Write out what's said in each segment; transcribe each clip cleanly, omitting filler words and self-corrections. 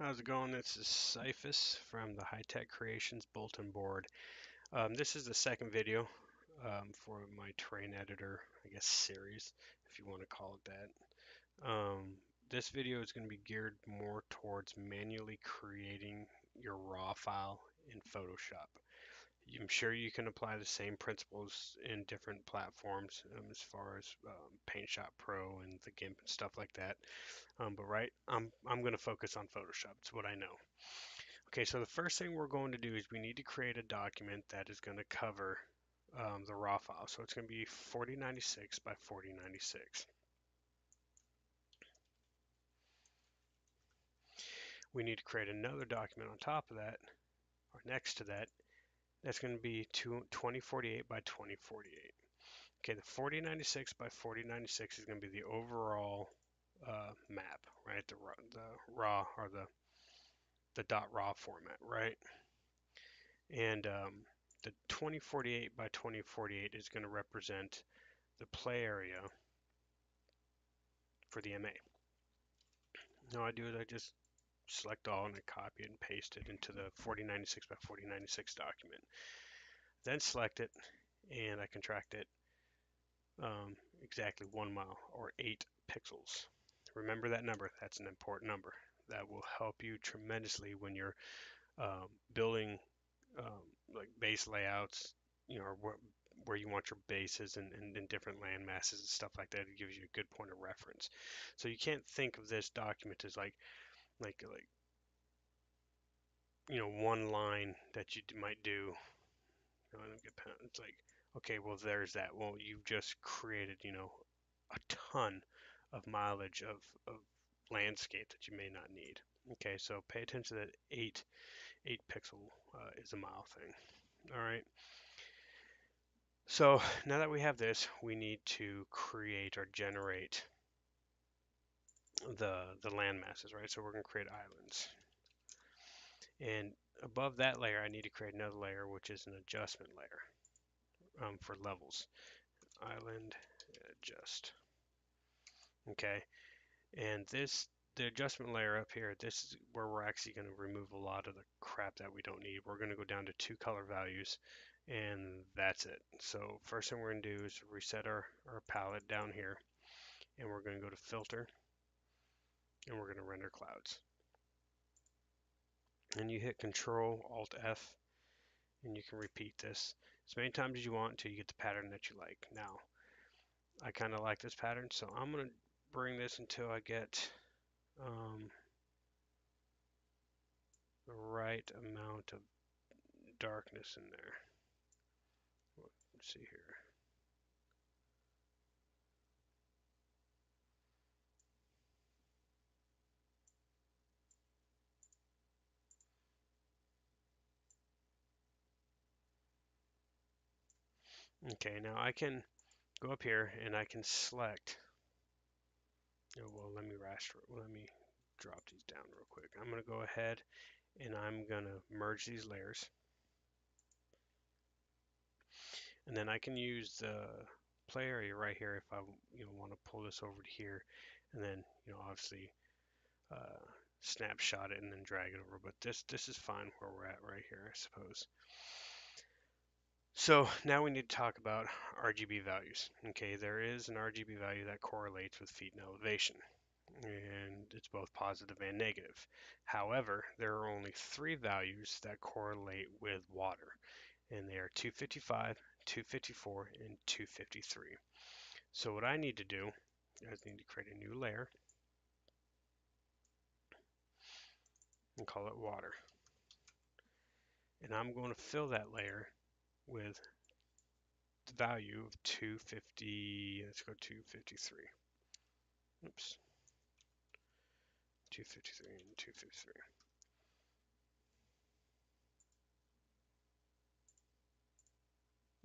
How's it going? This is Cyphus from the High Tech Creations Bulletin Board. This is the second video for my terrain editor, I guess, series, if you want to call it that. This video is going to be geared more towards manually creating your raw file in Photoshop. I'm sure you can apply the same principles in different platforms as far as Paint Shop Pro and the GIMP and stuff like that. I'm going to focus on Photoshop. It's what I know. Okay, so the first thing we're going to do is we need to create a document that is going to cover the raw file. So it's going to be 4096 by 4096. We need to create another document on top of that, or next to that, that's going to be 2048 by 2048. Okay, the 4096 by 4096 is going to be the overall map, right? The raw or the .raw format, right? And the 2048 by 2048 is going to represent the play area for the MA. Now I do is I just select all and I copy it and paste it into the 4096 by 4096 document. Then select it and I contract it exactly 1 mile or 8 pixels. Remember that number. That's an important number. That will help you tremendously when you're building like base layouts, or where you want your bases and different land masses and stuff like that. It gives you a good point of reference. So you can't think of this document as like one line that you might do. It's like, okay, well there's that. Well, you've just created a ton of mileage of landscape that you may not need. Okay, so pay attention to that 8 pixel is a mile thing. All right. So now that we have this, we need to create or generate the land masses, right? So we're going to create islands. And above that layer, I need to create another layer, which is an adjustment layer for levels. Island adjust. Okay. And the adjustment layer up here, this is where we're actually going to remove a lot of the crap that we don't need. We're going to go down to 2 color values, and that's it. So first thing we're going to do is reset our palette down here, and we're going to go to filter, and we're going to render clouds. And you hit Control Alt F, and you can repeat this as many times as you want until you get the pattern that you like. Now, I kind of like this pattern, so I'm going to bring this until I get the right amount of darkness in there. Let's see here. Okay, now I can go up here and I can select. Oh, well, let me drop these down real quick. I'm going to go ahead and I'm going to merge these layers. And then I can use the play area right here if I want to pull this over to here, and then obviously snapshot it and then drag it over. But this is fine where we're at right here, I suppose. So now we need to talk about RGB values. Okay, there is an RGB value that correlates with feet and elevation, and it's both positive and negative. However, there are only 3 values that correlate with water, and they are 255, 254, and 253. So what I need to do is I need to create a new layer and call it water. And I'm going to fill that layer with the value of 250, let's go 253. Oops. 253 and 253.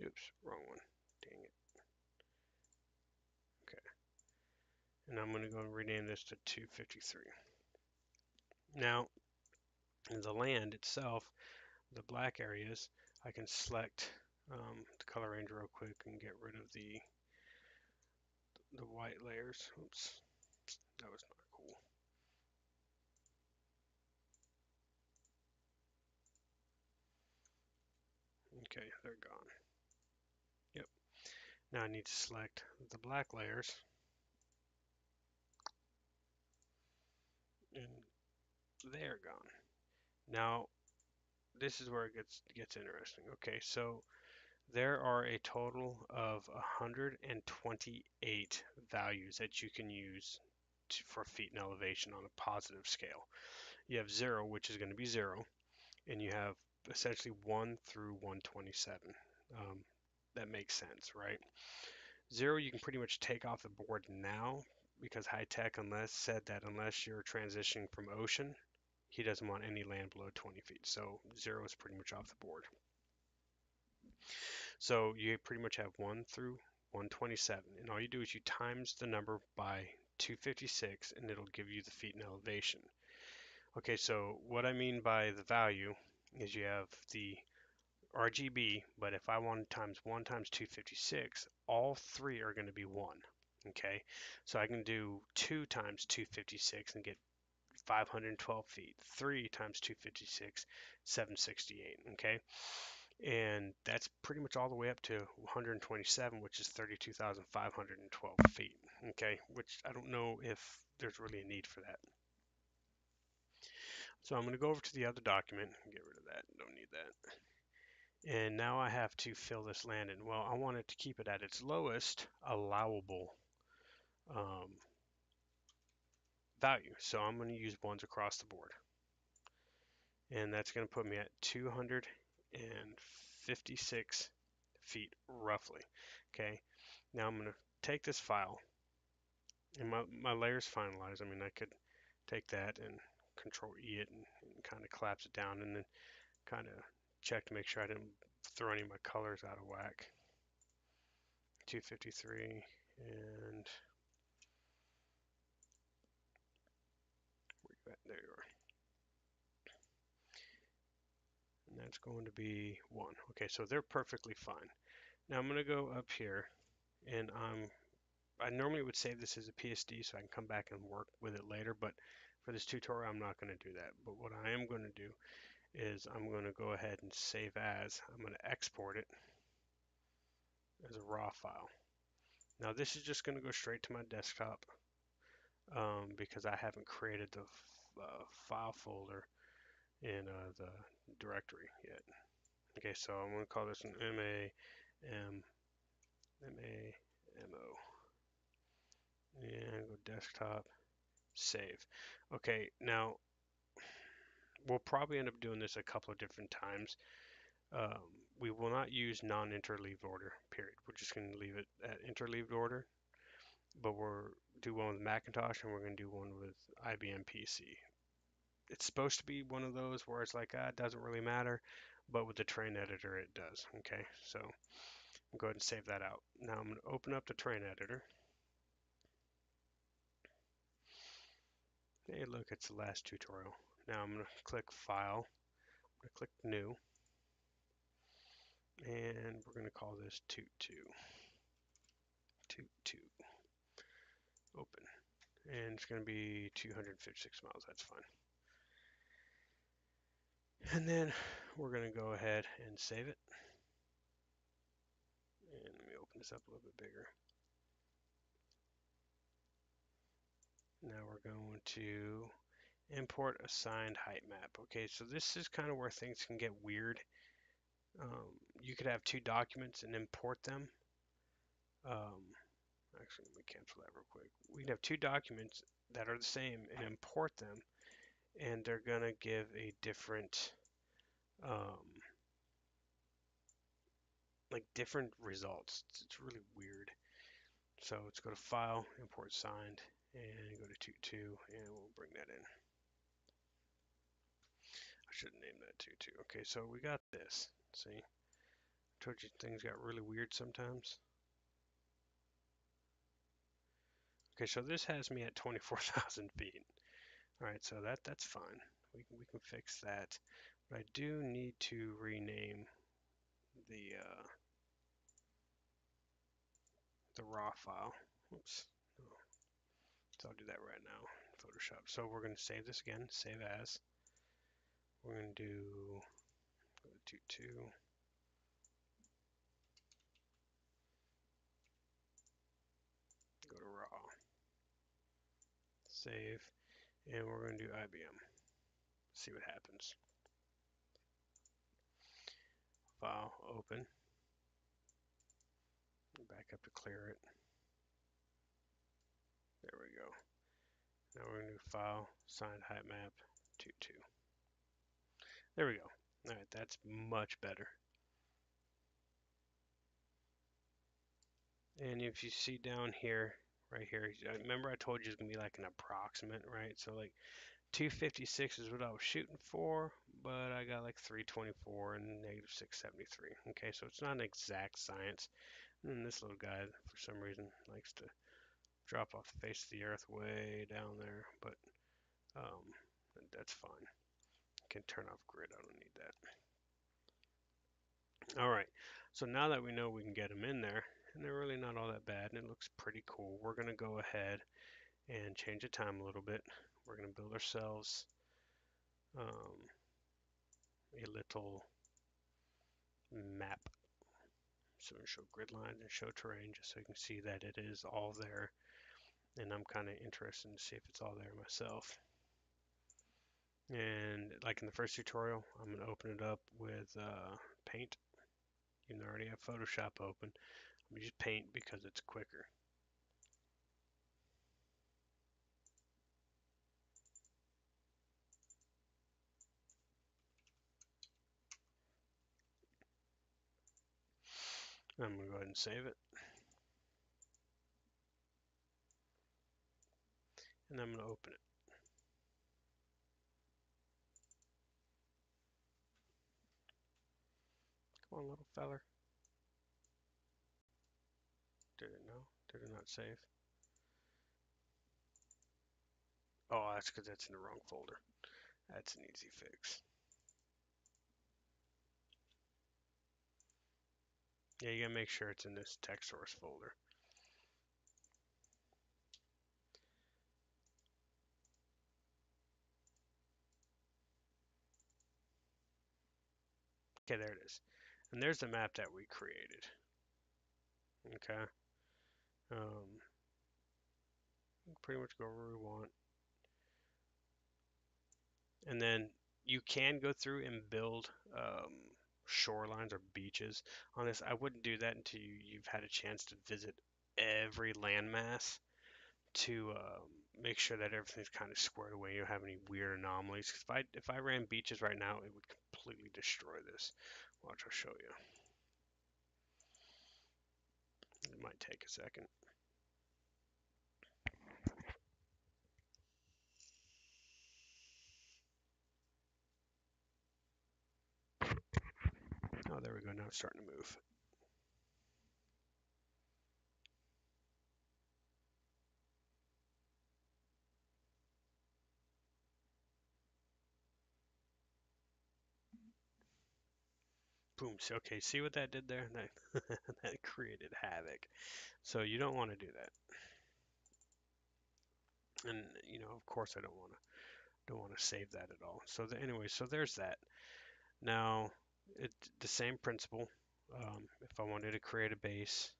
Oops, wrong one. Dang it. Okay. And I'm going to go and rename this to 253. Now, in the land itself, the black areas, I can select the color range real quick and get rid of the white layers. Oops, that was not cool. Okay, they're gone. Yep. Now I need to select the black layers, and they're gone. Now this is where it gets interesting. Okay, so there are a total of 128 values that you can use for feet and elevation on a positive scale. You have 0, which is going to be 0, and you have essentially 1 through 127. Um, that makes sense, right? 0, you can pretty much take off the board now because high tech said that unless you're transitioning from ocean, he doesn't want any land below 20 feet. So 0 is pretty much off the board. So you pretty much have 1 through 127, and all you do is you times the number by 256, and it'll give you the feet and elevation. Okay, so what I mean by the value is you have the RGB, but if I want times 1 times 256, all three are going to be 1. Okay, so I can do 2 times 256 and get 512 feet. 3 times 256, 768. Okay, and that's pretty much all the way up to 127, which is 32,512 feet. Okay, which I don't know if there's really a need for that. So I'm going to go over to the other document and get rid of that. Don't need that. And now I have to fill this land in. Well, I want it to keep it at its lowest allowable um, value. So I'm going to use ones across the board. And that's going to put me at 256 feet roughly. Okay. Now I'm going to take this file, and my layer's finalized. I mean, I could take that and Control E it and kind of collapse it down, and then kind of check to make sure I didn't throw any of my colors out of whack. 253, and there you are. And that's going to be 1. Okay, so they're perfectly fine. Now I'm going to go up here, and I normally would save this as a PSD so I can come back and work with it later, but for this tutorial I'm not going to do that. But what I am going to do is I'm going to go ahead and save as. I'm going to export it as a raw file. Now this is just going to go straight to my desktop because I haven't created the file folder in the directory yet. Okay, so I'm going to call this an MAMO, and go desktop, save. Okay, now we'll probably end up doing this a couple of different times. Um, we will not use non-interleaved order, period. We're just going to leave it at interleaved order, but we'll do one with Macintosh and we're going to do one with IBM PC. It's supposed to be one of those where it's like, it doesn't really matter, but with the train editor it does. Okay, so I'll go ahead and save that out. Now I'm going to open up the train editor. Hey, look, it's the last tutorial. Now I'm going to click File, I'm going to click New, and we're going to call this Tut2. Tut2. Open. And it's going to be 256 miles. That's fine. And then we're going to go ahead and save it. And let me open this up a little bit bigger. Now we're going to import assigned height map. Okay, so this is kind of where things can get weird. You could have two documents and import them. Actually, let me cancel that real quick. We can have two documents that are the same and import them, and they're going to give a different, like different results. It's really weird. So let's go to File, Import Signed, and go to Tut2, and we'll bring that in. I should name that Tut2. Okay, so we got this. See, I told you things got really weird sometimes. Okay, so this has me at 24,000 feet. All right, so that's fine. We can fix that. But I do need to rename the raw file. Oops. Oh. So I'll do that right now in Photoshop. So we're going to save this again, save as. We're going to do Tut2. go to raw, save, and we're going to do IBM. See what happens. File, open, back up to clear it. There we go. Now we're going to do file, signed height map, 2.2. There we go. All right, that's much better. And if you see down here, right here, remember I told you it's going to be like an approximate, right? So like 256 is what I was shooting for, but I got like 324 and negative 673. Okay, so it's not an exact science. And this little guy, for some reason, likes to drop off the face of the earth way down there, but um, that's fine. I can turn off grid, I don't need that. All right, so now that we know we can get them in there, and they're really not all that bad, and it looks pretty cool, we're going to go ahead and change the time a little bit. We're going to build ourselves a little map. So show grid lines and show terrain just so you can see that it is all there. And I'm kind of interested to see if it's all there myself. And like in the first tutorial, I'm going to open it up with Paint. Even though I already have Photoshop open, I'm going to use Paint because it's quicker. I'm going to go ahead and save it. And I'm going to open it. Come on, little feller. Did it no? Did it not save? Oh, that's because that's in the wrong folder. That's an easy fix. Yeah, you gotta make sure it's in this text source folder. Okay, there it is. And there's the map that we created. Okay. Pretty much go where we want. And then you can go through and build shorelines or beaches on this. I wouldn't do that until you've had a chance to visit every landmass to make sure that everything's kind of squared away. You don't have any weird anomalies. If I ran beaches right now, it would completely destroy this. Watch, I'll show you. It might take a second. Oh, there we go. Now it's starting to move. Boom. So, okay, see what that did there? That created havoc. So you don't want to do that. And you know, of course, I don't want to save that at all. So anyway, so there's that. Now, the same principle. If I wanted to create a base,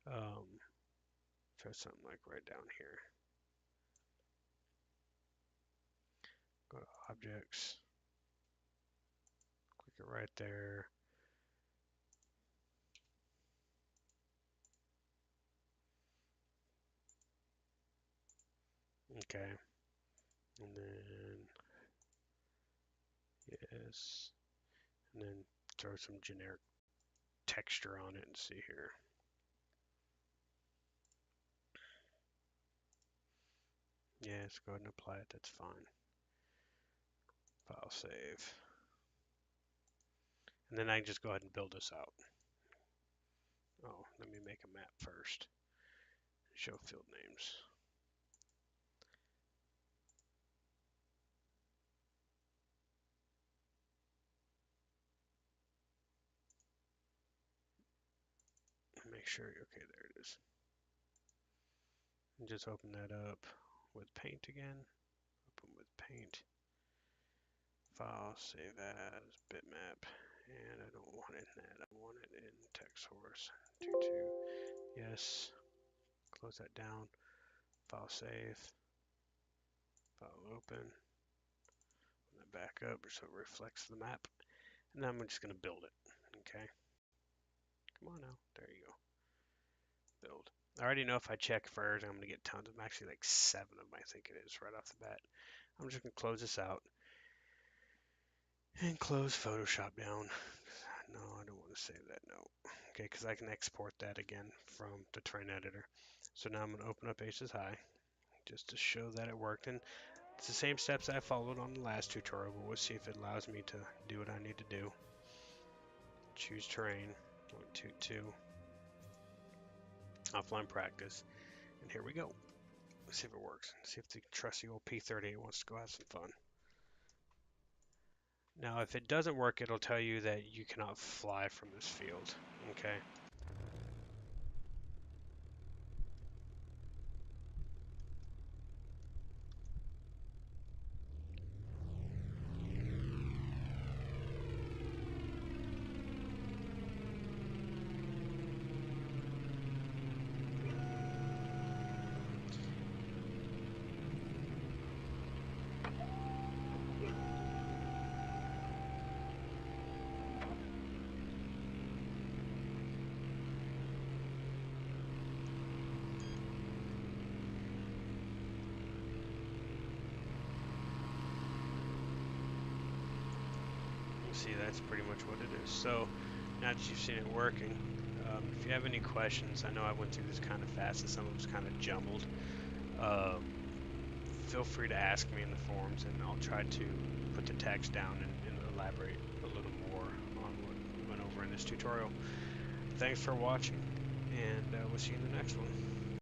try something like right down here. Go to objects, click it right there. Okay, and then yes, and then throw some generic texture on it and see here. Yes, go ahead and apply it. That's fine. File save. And then I can just go ahead and build this out. Oh, let me make a map first. Show field names. Make sure, okay, there it is. And just open that up with Paint again. Open with Paint. File, save as, bitmap. And I don't want it in that. I want it in text source. 2.2. Yes. Close that down. File save. File open. That back up so it reflects the map. And then I'm just going to build it. Okay. Come on now. There you go. Build. I already know if I check for errors, I'm going to get tons. I'm actually like 7 of them, I think it is, right off the bat. I'm just going to close this out and close Photoshop down. No, I don't want to save that. No. Okay, because I can export that again from the train editor. So now I'm going to open up Aces High just to show that it worked. And it's the same steps I followed on the last tutorial, but we'll see if it allows me to do what I need to do. Choose terrain, 122, offline practice, and here we go. Let's see if it works. See if the trusty old P38 wants to go have some fun. Now, if it doesn't work, it'll tell you that you cannot fly from this field. Okay. See, that's pretty much what it is. So now that you've seen it working, if you have any questions, I know I went through this kind of fast and some of it's kind of jumbled. Feel free to ask me in the forums, and I'll try to put the text down and elaborate a little more on what we went over in this tutorial. Thanks for watching, and we'll see you in the next one.